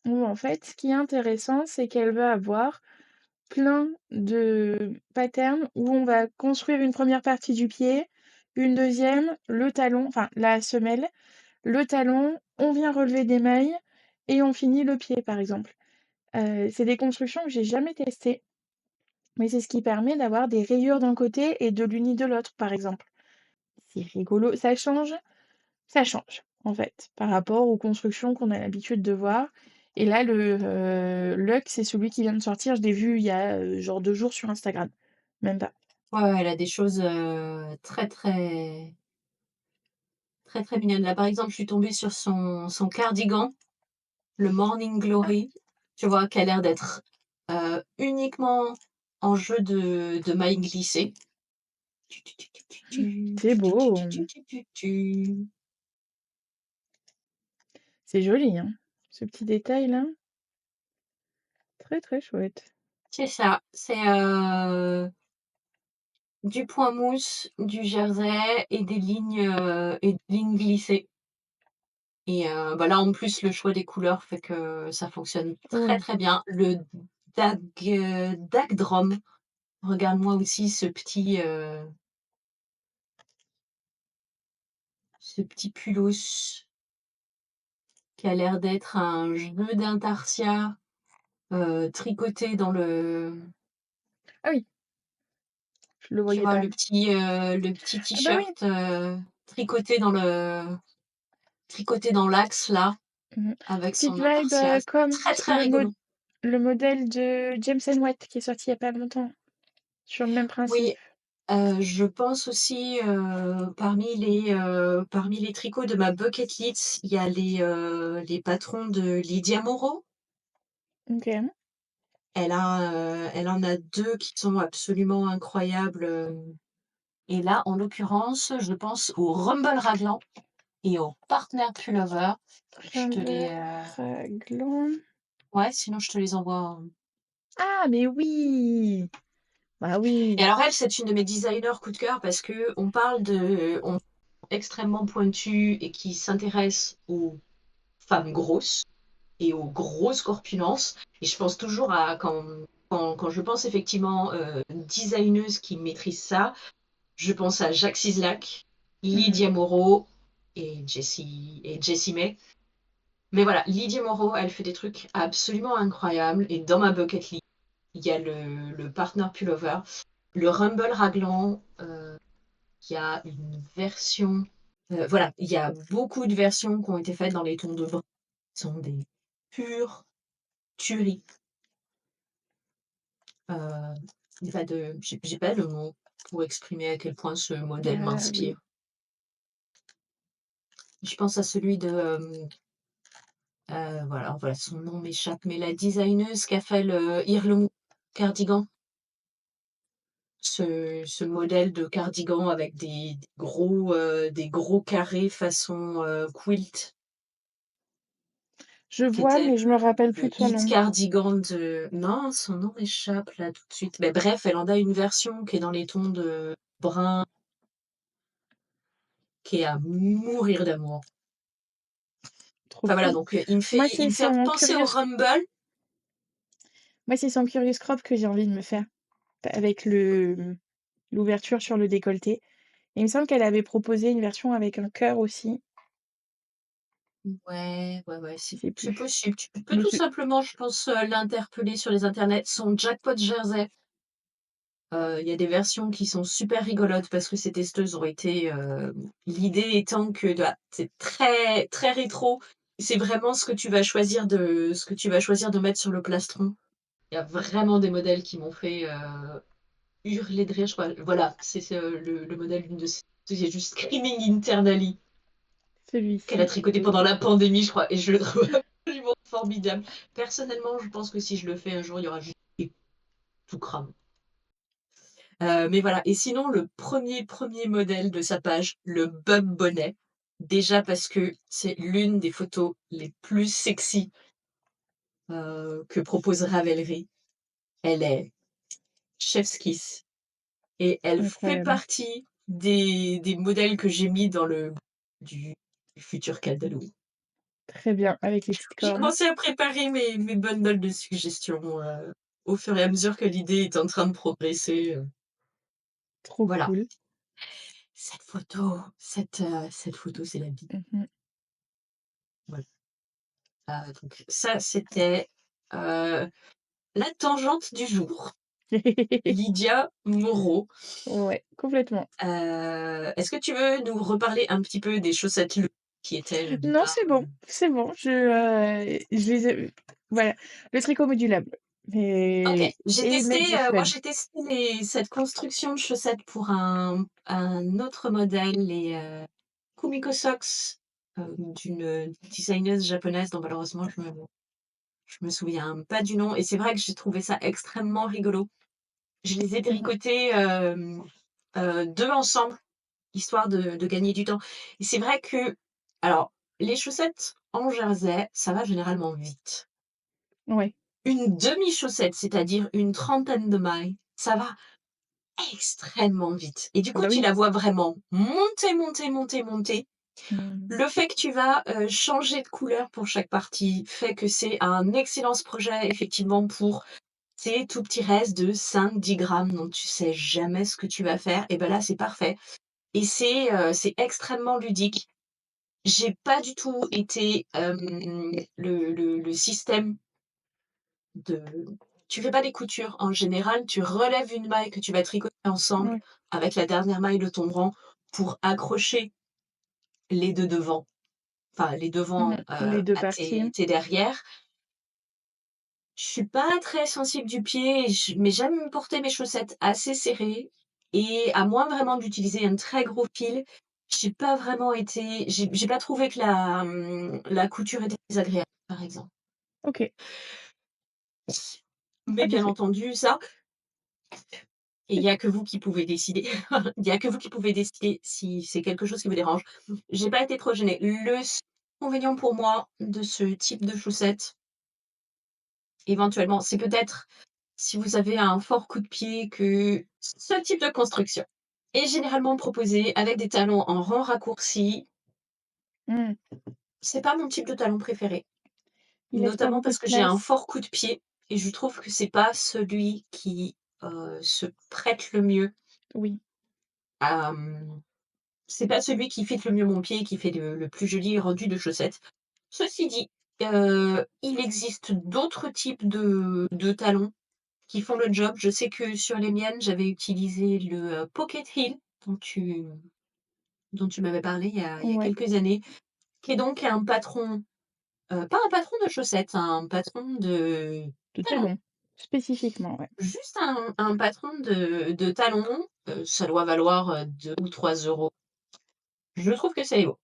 où en fait, ce qui est intéressant, c'est qu'elle va avoir plein de patterns où on va construire une première partie du pied, une deuxième, le talon, enfin la semelle, le talon, on vient relever des mailles et on finit le pied, par exemple. C'est des constructions que j'ai jamais testées. Mais c'est ce qui permet d'avoir des rayures d'un côté et de l'uni de l'autre, par exemple. C'est rigolo, ça change, en fait, par rapport aux constructions qu'on a l'habitude de voir. Et là, le Luck, c'est celui qui vient de sortir. Je l'ai vu il y a genre 2 jours sur Instagram. Même pas. Ouais, ouais, elle a des choses, très, très, très, très mignonnes. Là, par exemple, je suis tombée sur son cardigan, le Morning Ah, Glory, tu vois? Qui a l'air d'être, uniquement en jeu de mailles glissées. Tu tu tu tu tu tu, c'est tu tu tu beau. tu tu tu tu tu. C'est joli, hein. Ce petit détail-là. Très, très chouette. C'est ça, c'est, du point mousse, du jersey et des lignes glissées et bah, là, en plus, le choix des couleurs fait que ça fonctionne très, Oui. très bien. Le Dag Drom, regarde-moi aussi ce petit pullos qui a l'air d'être un jeu d'intarsia, tricoté dans le Ah oui, je le tu voyais vois, pas. le petit Ah bah oui. t-shirt, tricoté dans l'axe là, Mmh. avec Petite son vibe, intarsia. comme Très, très rigolo. le modèle de James Watt qui est sorti il y a pas longtemps, sur le même principe. Oui, je pense aussi, parmi les tricots de ma bucket list, il y a les patrons de Lydia Moreau. OK. Elle en a 2 qui sont absolument incroyables, et là, en l'occurrence, je pense au Rumble Raglan et au Partner Pullover. Je te les, Humble raglan. ouais, sinon je te les envoie, Ah mais oui! Bah et oui. alors elle, c'est une de mes designers coup de cœur parce qu'on parle de on extrêmement pointues et qui s'intéressent aux femmes grosses et aux grosses corpulences. Et je pense toujours à quand je pense effectivement designeuse qui maîtrise ça, je pense à Jacques Sislak, Mmh. Lydia Moreau et Jessie May. Mais voilà, Lydia Moreau, elle fait des trucs absolument incroyables. Et dans ma bucket list, il y a le partner pullover, le Rumble Raglan. Il y a une version. Voilà, il y a beaucoup de versions qui ont été faites dans les tons de brun, qui sont des pures tueries. Heu, j'ai pas le mot pour exprimer à quel point ce modèle Oui. m'inspire. Je pense à celui de, voilà, son nom m'échappe, mais la designeuse qui a fait le Heirloom cardigan. Ce modèle de cardigan avec des gros carrés façon, quilt. Je Qui vois, était mais je me rappelle plus le de son hit nom. cardigan de non, son nom m'échappe là tout de suite. Mais bref, elle en a une version qui est dans les tons de brun, qui est à mourir d'amour. Trop Enfin voilà, cool. donc il me fait Moi, il c'est me fait son penser au Curious Rumble. moi, c'est son Curious Crop que j'ai envie de me faire, avec l'ouverture sur le décolleté. Et il me semble qu'elle avait proposé une version avec un cœur aussi, Ouais, ouais, ouais, je c'est sais c'est plus. possible. Tu peux Je tout sais simplement, je pense, l'interpeller sur les internets. Son Jackpot Jersey, il y a des versions qui sont super rigolotes parce que ces testeuses ont été, l'idée étant que c'est très, très rétro. C'est vraiment ce que tu vas choisir de mettre sur le plastron. Il y a vraiment des modèles qui m'ont fait, hurler de rire, je crois. Voilà, c'est, le modèle d'une de ces il y a juste Screaming Internally qu'elle a celui-ci. tricoté pendant la pandémie, je crois, et je le trouve absolument formidable. Personnellement, je pense que si je le fais un jour, il y aura juste tout crame. Mais voilà et sinon le premier modèle de sa page, le bum bonnet, déjà parce que c'est l'une des photos les plus sexy, que propose Ravelry. Elle est chef's kiss et elle fait Incroyable. partie des modèles que j'ai mis dans le du du futur catalogue. Très bien, avec les petites J'ai cornes. commencé à préparer mes bundles de suggestions, au fur et à mesure que l'idée est en train de progresser, Trop voilà. cool. Cette photo, c'est la vie. Mmh mh. Voilà. Donc ça, c'était, heu, la tangente du jour. Lydia Moreau. Ouais, complètement. Est-ce que tu veux nous reparler un petit peu des chaussettes Le qui étaient le Non, départ, c'est bon, c'est bon. Je les ai voilà, le tricot modulable OK. et mettre du Moi fun. j'ai testé cette construction de chaussettes pour un autre modèle, les, Kumiko Socks, d'une designeuse japonaise dont malheureusement je me souviens pas du nom et c'est vrai que j'ai trouvé ça extrêmement rigolo. Je les ai Mmh mh. tricotés, 2 ensemble, histoire de gagner du temps et c'est vrai que alors, les chaussettes en jersey, ça va généralement vite. Ouais. Une demi-chaussette, c'est-à-dire une trentaine de mailles, ça va extrêmement vite et du Ah coup, bah tu oui. la vois vraiment monter, monter, monter, monter. Mmh. Le fait que tu vas, changer de couleur pour chaque partie fait que c'est un excellent projet effectivement pour ces tout petits restes de 5-10 grammes dont tu sais jamais ce que tu vas faire et ben là, c'est parfait et c'est extrêmement ludique. J'ai pas du tout été, le système de tu fais pas des coutures. En général, tu relèves une maille que tu vas tricoter ensemble Ouais. avec la dernière maille de ton rang pour accrocher les 2 devants, enfin les Mmh mh. devants, Les 2 à parties. tes derrières. Je suis pas très sensible du pied, mais j'aime porter mes chaussettes assez serrées et à moins vraiment d'utiliser un très gros fil, j'ai pas trouvé que la couture était désagréable, par exemple. OK, Mais pas de bien souci. entendu, ça et il y a que vous qui pouvez décider. Il y a que vous qui pouvez décider si c'est quelque chose qui vous dérange. J'ai pas été trop gênée. Le seul inconvénient pour moi de ce type de chaussettes, éventuellement, c'est peut-être si vous avez un fort coup de pied que ce type de construction est généralement proposé avec des talons en rang raccourci. Mmh. C'est pas mon type de talon préféré, Il laisse pas notamment beaucoup de parce que j'ai un place. fort coup de pied et je trouve que c'est pas celui qui, se prête le mieux Oui. à, c'est pas celui qui fit le mieux mon pied et qui fait le plus joli rendu de chaussettes. Ceci dit, il existe d'autres types de talons qui font le job. Je sais que sur les miennes, j'avais utilisé le, Pocket Heel dont tu dont tu m'avais parlé il y a Ouais, quelques années, qui est donc un patron, pas un patron de chaussettes, un patron de de talons. talons, spécifiquement, ouais. Juste un patron de talons, ça doit valoir, 2 ou 3 €. Je trouve que c'est beau,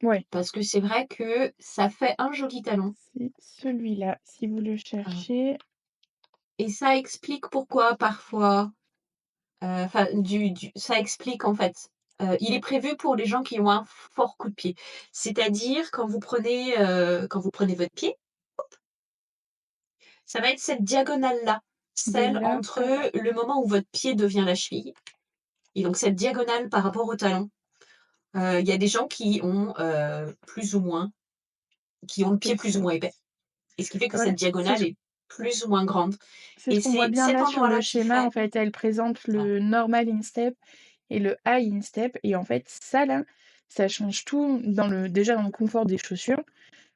Ouais, parce que c'est vrai que ça fait un joli talon, c'est celui-là, si vous le heu cherchez. et ça explique pourquoi parfois, enfin du ça explique en fait, il est prévu pour les gens qui ont un fort coup de pied. C'est-à-dire quand vous prenez votre pied, ça va être cette diagonale-là, De celle là entre à là. le moment où votre pied devient la cheville et donc cette diagonale par rapport au talon. Il y a des gens qui ont, plus ou moins qui ont le pied C'est plus ou ce moins épais et ce qui fait que voilà, cette diagonale est plus ou moins grande c'est et ce qu'on voit c'est bien cet là sur le endroit-là qui schéma, fait en fait. Elle présente voilà. le normal instep et le high instep et en fait, ça là, ça change tout dans le déjà dans le confort des chaussures,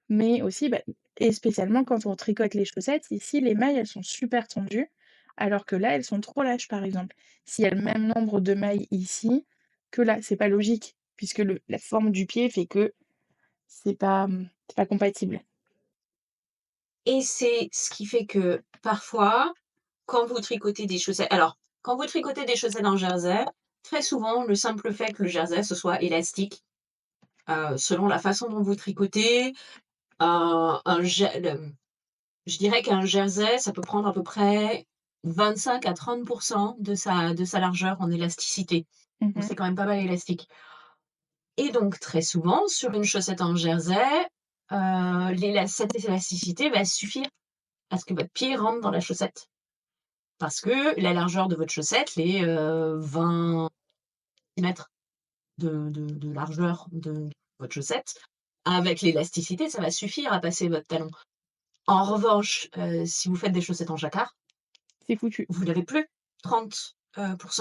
mais aussi, bah et spécialement quand on tricote les chaussettes, ici, les mailles, elles sont super tendues, alors que là, elles sont trop lâches, par exemple. S'il y a le même nombre de mailles ici que là, c'est pas logique puisque le la forme du pied fait que c'est pas compatible. Et c'est ce qui fait que, parfois, quand vous tricotez des chaussettes alors, quand vous tricotez des chaussettes en jersey, très souvent, le simple fait que le jersey, ce soit élastique, selon la façon dont vous tricotez, un je dirais qu'un jersey, ça peut prendre à peu près 25 à 30 de sa largeur en élasticité. Donc Mmh. c'est quand même pas mal élastique et donc très souvent sur une chaussette en jersey, cette élasticité va suffire à ce que votre pied rentre dans la chaussette. Parce que la largeur de votre chaussette, les 20 centimètres de largeur de votre chaussette, avec l'élasticité, ça va suffire à passer votre talon. En revanche, si vous faites des chaussettes en jacquard, C'est foutu. vous n'avez plus 30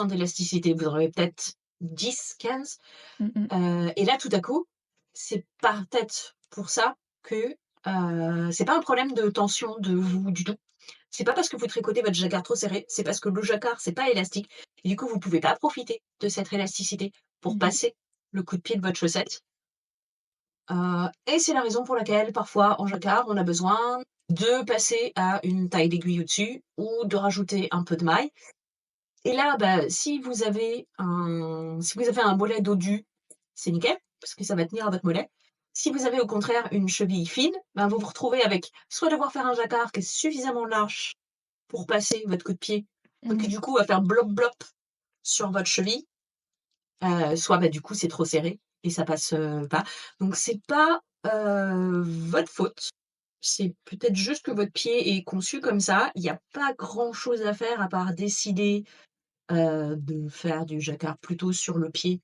d'élasticité. Vous en avez peut-être 10-15, Mmh mh. et là, tout à coup, c'est peut-être pour ça que, c'est pas un problème de tension de vous du tout. C'est pas parce que vous tricotez votre jacquard trop serré, c'est parce que le jacquard, c'est pas élastique et du coup, vous pouvez pas profiter de cette élasticité pour Mmh. passer le coup de pied de votre chaussette. Et c'est la raison pour laquelle, parfois, en jacquard, on a besoin de passer à une taille d'aiguille au-dessus ou de rajouter un peu de maille. Et là, bah, si vous avez un mollet dodu, c'est nickel, parce que ça va tenir à votre mollet. Si vous avez au contraire une cheville fine, ben, vous vous retrouvez avec soit devoir faire un jacquard qui est suffisamment large pour passer votre coup de pied, qui Mmh. du coup va faire blop blop sur votre cheville, soit, bah, du coup c'est trop serré et ça passe, pas. Donc c'est pas, votre faute. C'est peut-être juste que votre pied est conçu comme ça. Il y a pas grand chose à faire à part décider, de faire du jacquard plutôt sur le pied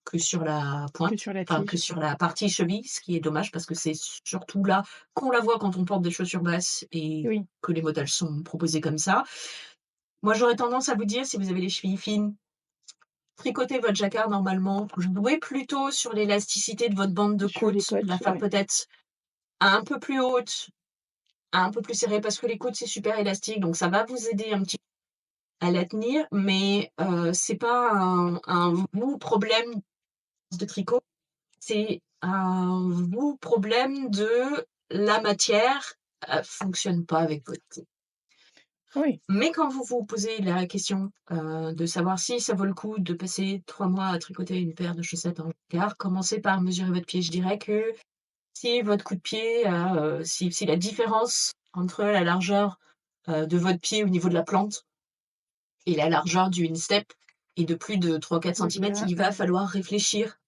que sur la Que pointe, sur la enfin que tige. sur la partie cheville, ce qui est dommage parce que c'est surtout là qu'on la voit quand on porte des chaussures basses et Oui, que les modèles sont proposés comme ça. Moi, j'aurais tendance à vous dire, si vous avez les chevilles fines, tricotez votre jacquard normalement, jouez plutôt sur l'élasticité de votre bande de sur les côte, la côtes, faire ouais. peut-être un peu plus haute, un peu plus serrée parce que les côtes, c'est super élastique, donc ça va vous aider un petit peu à la tenir, mais c'est pas un vous problème de tricot, c'est un vous problème de la matière, fonctionne pas avec votre pied. Oui, Mais quand vous vous posez la question, de savoir si ça vaut le coup de passer 3 mois à tricoter une paire de chaussettes en jacquard, commencez par mesurer votre pied. Je dirais que si votre coup de pied si la différence entre la largeur, de votre pied au niveau de la plante et la largeur du instep est de plus de 3-4 centimètres, au-delà, il va falloir réfléchir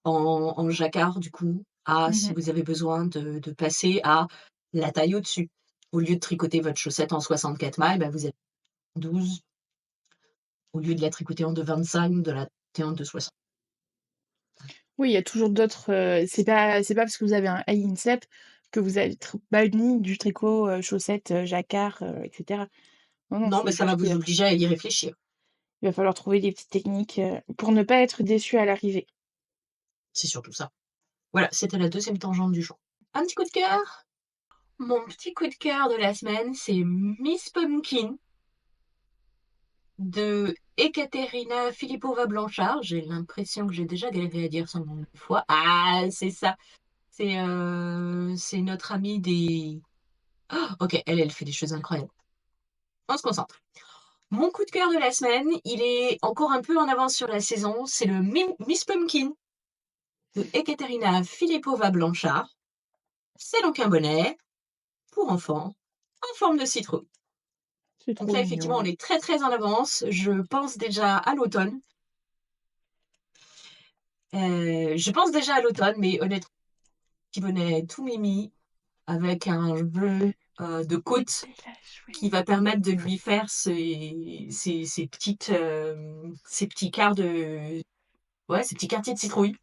en jacquard du coup, à si mmh. vous avez besoin de passer à la taille au-dessus. Au lieu de tricoter votre chaussette en 64 mailles, bah, vous êtes 12. Au lieu de la tricoter en 2,25, de la tricoter en 2,60. Oui, il y a toujours d'autres, c'est pas parce que vous avez un high instep que vous allez être banni du tricot, chaussettes, jacquard, et cetera. Non, non, Non, mais c'est ça va juste vous obliger à y réfléchir. il va falloir trouver des petites techniques, pour ne pas être déçu à l'arrivée. C'est surtout ça. Voilà, c'était la deuxième tangente du jour. Un petit coup de cœur. Mon petit coup de cœur de la semaine, c'est Miss Pumpkin de Ekaterina Filipova-Blanchard. J'ai l'impression que j'ai déjà galéré à dire son nom une fois. Ah, c'est ça. C'est notre amie des OK, elle fait des choses incroyables. On se concentre. Mon coup de cœur de la semaine, il est encore un peu en avance sur la saison, c'est le Miss Pumpkin de Ekaterina Filipova-Blanchard. C'est donc un bonnet pour enfants en forme de citrouille. C'est Donc trop là, effectivement, on mignon. est très, très en avance. Je pense déjà à l'automne. Mais honnêtement, petit bonnet tout mimi avec un jeu, de Les côte pelage, qui oui. va permettre de lui faire ces petits quarts de ouais, ces petits quartiers de citrouille.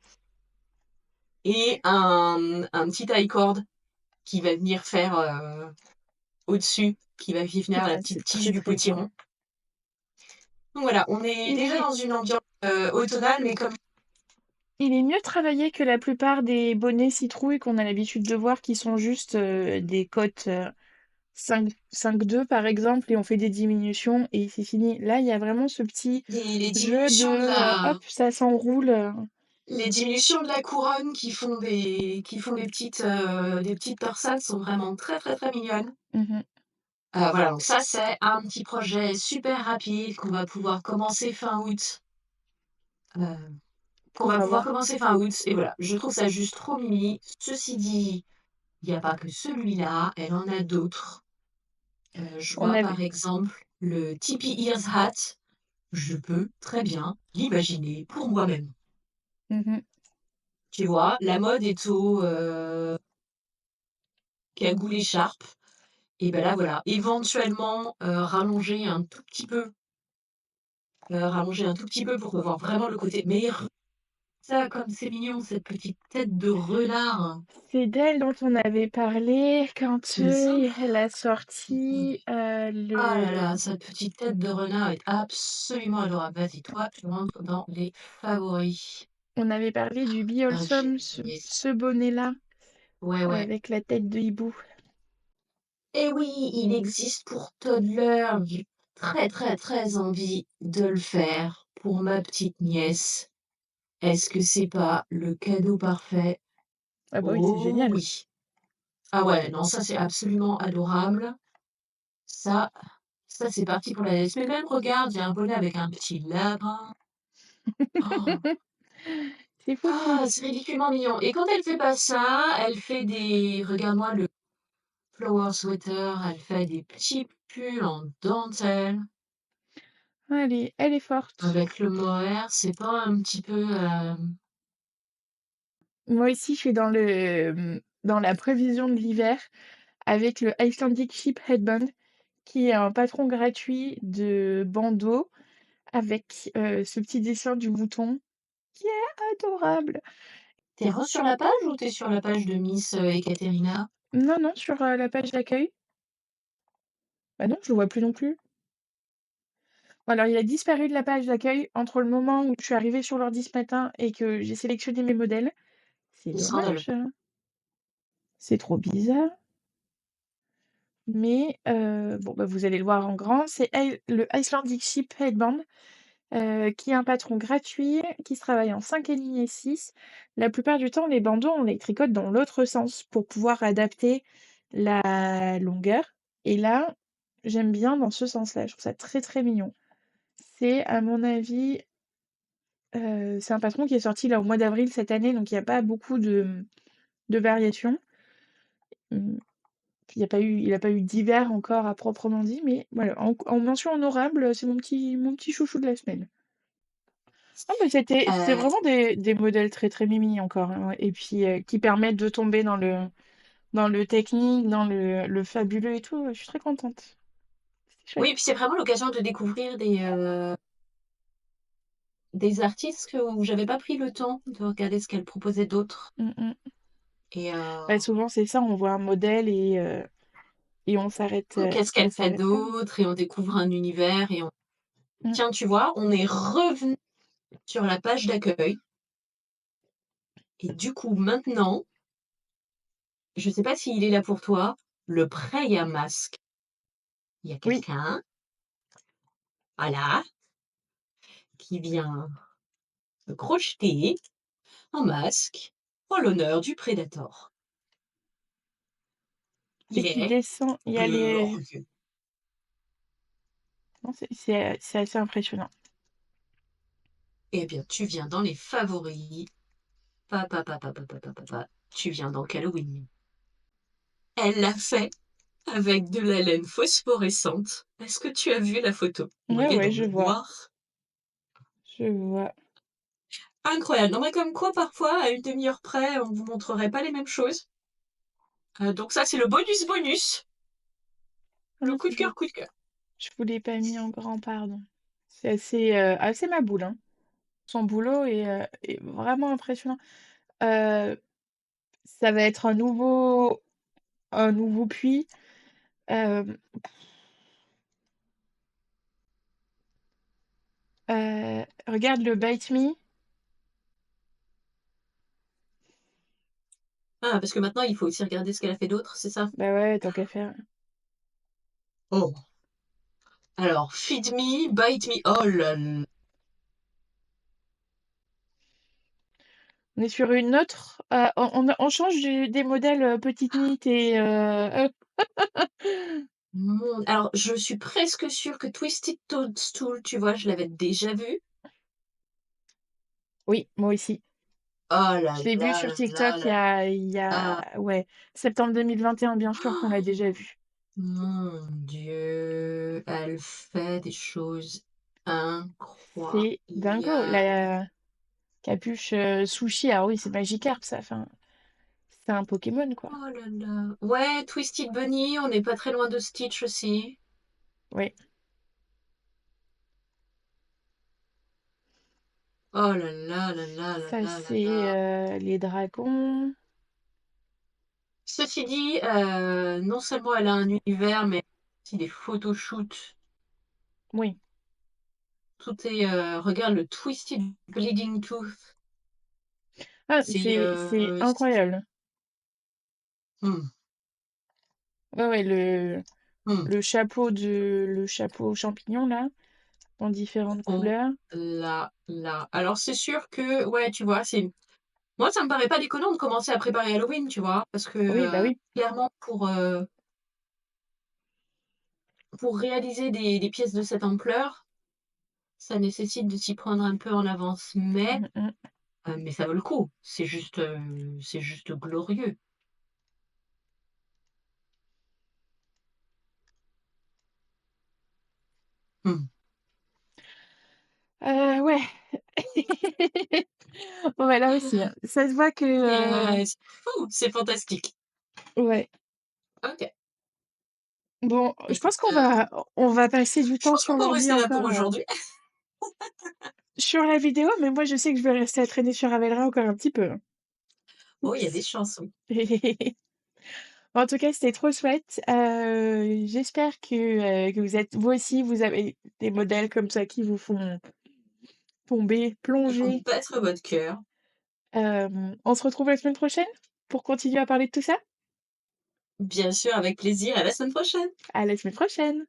Et un petit taille-corde qui va venir faire, au-dessus, qui va venir la Ah, petite c'est tige très, du très beau. potiron. Donc voilà, on est Il déjà est dans une ambiance, automnale, mais comme il est mieux travaillé que la plupart des bonnets citrouilles qu'on a l'habitude de voir qui sont juste, des cotes, 5-2 par exemple et on fait des diminutions et c'est fini. Là, il y a vraiment ce petit les jeu de, diminutions de la hop, ça s'enroule, les diminutions de la couronne qui font des petites torsades sont vraiment très, très, très mignonnes. mmh. Voilà, donc ça, c'est un petit projet super rapide heu, qu'on Pour va pouvoir avoir commencer fin août et voilà, je trouve ça juste trop mimi. Ceci dit, il y a pas que celui-là, elle en a d'autres. Je on vois avait par exemple le Tipeee Ears Hat, je peux très bien l'imaginer pour moi-même. Mmh. Tu vois? La mode est au, cagoule écharpe et ben là, voilà, éventuellement, rallonger un tout petit peu pour voir vraiment le côté mais ça, comme c'est mignon, cette petite tête de renard. C'est d'elle dont on avait parlé quand, C'est ça? elle a sorti, Ah le là là, cette petite tête de renard est absolument adorable. Vas-y, toi, tu rentres dans les favoris. on avait parlé du Be OK, Wholesome, yes. ce bonnet-là, Ouais, ouais. avec la tête de hibou. Et oui, il existe pour toddler. J'ai très, très, très envie de le faire pour ma petite nièce. Est-ce que c'est pas le cadeau parfait? Ah bah oui, c'est Oh génial. oui. Ah ouais, non, ça c'est absolument adorable. Ça ça c'est parti pour la laisse. Mais même regarde, il y a un bonnet avec un petit lapin. Oh, C'est ah, foufou. c'est ridiculement mignon et quand elle fait pas ça, elle fait des regarde-moi le flower sweater, elle fait des petits pulls en dentelle Ah, elle est forte. avec le mohair. C'est pas un petit peu, Moi aussi, je suis dans la prévision de l'hiver avec le Icelandic Sheep Headband, qui est un patron gratuit de bandeaux avec, ce petit dessin du mouton qui est adorable. tu re sur la page ou tu es sur la page de Miss, Ekaterina? Non, non, sur, la page d'accueil. Bah non, je le vois plus non plus. Alors il a disparu de la page d'accueil entre le moment où je suis arrivée sur l'ordi ce matin et que j'ai sélectionné mes modèles. C'est C'est scandaleux. dommage, c'est trop bizarre. Mais bon, bah, vous allez le voir en grand, c'est le Icelandic Sheep Headband, qui est un patron gratuit, qui se travaille en 5 et demi et 6. La plupart du temps, les bandeaux, on les tricote dans l'autre sens pour pouvoir adapter la longueur et là, j'aime bien dans ce sens-là, je trouve ça très, très mignon. C'est à mon avis, c'est un patron qui est sorti là au mois d'avril cette année, donc il y a pas beaucoup de variations. Mmh. Il a pas eu d'hiver encore à proprement dit, mais voilà, en mention honorable, c'est mon petit chouchou de la semaine. Ah mais c'était Heu, vraiment des modèles très, très mimi encore, hein, ouais et puis, qui permettent de tomber dans le technique, dans le fabuleux et tout, je suis très contente. C'est chouette. oui, puis c'est vraiment l'occasion de découvrir des artistes que où j'avais pas pris le temps de regarder ce qu'elle proposait d'autre Mmh mh. et Bah, souvent c'est ça, on voit un modèle et qu'est-ce on qu'elle fait s'arrête là. d'autre et on découvre un univers et on Mmh. tiens, tu vois, on est revenu sur la page d'accueil et du coup maintenant, je sais pas s'il est là pour toi, le prêt à masque. Il y a Oui, quelqu'un, voilà, qui vient crocheter un masque en l'honneur du Predator. et Il qui est descend, il y a les glorieux. non, c'est assez impressionnant. Eh bien, tu viens dans les favoris. Pa pa pa pa pa pa pa pa pa. Tu viens dans Halloween. Elle l'a fait avec de la laine phosphorescente. Est-ce que tu as vu la photo? Où Ouais, elle est ouais, dans le noir. je vois. Incroyable. Non mais comme quoi parfois, à une demi-heure près, on vous montrerait pas les mêmes choses. Donc ça, c'est le bonus bonus. Ah Le mais coup c'est de cœur, chouette. coup de cœur. Je vous l'ai pas mis en grand, pardon. C'est assez ma boule, hein. Son boulot est vraiment impressionnant. Heu, Ça va être un nouveau puits. Hem, Regarde le Bite Me. Ah, parce que maintenant, il faut aussi regarder ce qu'elle a fait d'autre, c'est ça? Bah ouais, tant qu'à faire. Oh. Alors, feed me, bite me. Oh là là. On est sur une autre, on change des modèles, Petite Knit et Alors, je suis presque sûre que Twisted Toadstool, tu vois, je l'avais déjà vu. oui, moi aussi. Oh là Je l'ai vu là sur là là TikTok là. il y Ah. a ouais, septembre 2021, bien sûr qu'on l'a déjà vu. Mon Dieu, elle fait des choses C'est dingo. incroyables. La capuche, sushi, ah oui, c'est Magikarp ça, enfin, c'est un Pokémon, quoi. Oh là là. Ouais, Twisted Bunny, on n'est pas très loin de Stitch aussi. Oui, Oh là là là là là ça là là c'est, là. les dragons. Ceci dit, non seulement elle a un univers, mais aussi des photoshoots. Oui. Tout est, regarde le Twisted Bleeding Tooth. Ah, C'est, c'est incroyable. mmh, Ouais, ouais, mmh. le chapeau champignon là, en différentes Oh couleurs. là là. Alors c'est sûr que, ouais, tu vois, c'est moi ça me paraît pas déconnant de commencer à préparer Halloween, tu vois? Parce que, Oui, bah oui. clairement pour réaliser des pièces de cette ampleur, ça nécessite de s'y prendre un peu en avance, Mmh mh. mais ça vaut le coup. C'est juste glorieux. Mmh. Ouais. Bon, bah, là aussi, hein, ça se voit que, C'est fou, c'est fantastique. ouais. OK, Bon, je écoute, pense on va passer du je temps pense sur qu'on peut en l'ordi rester là pour encore, aujourd'hui. sur la vidéo, mais moi je sais que je vais rester à traîner sur Ravelry encore un petit peu, hein. Oh, il y a des chances, oui. En tout cas, c'était trop chouette. J'espère que vous êtes vous aussi, vous avez des modèles comme ça qui vous font tomber, Ils font plonger. battre votre cœur. On se retrouve la semaine prochaine pour continuer à parler de tout ça? Bien sûr, avec plaisir, à la semaine prochaine. À la semaine prochaine!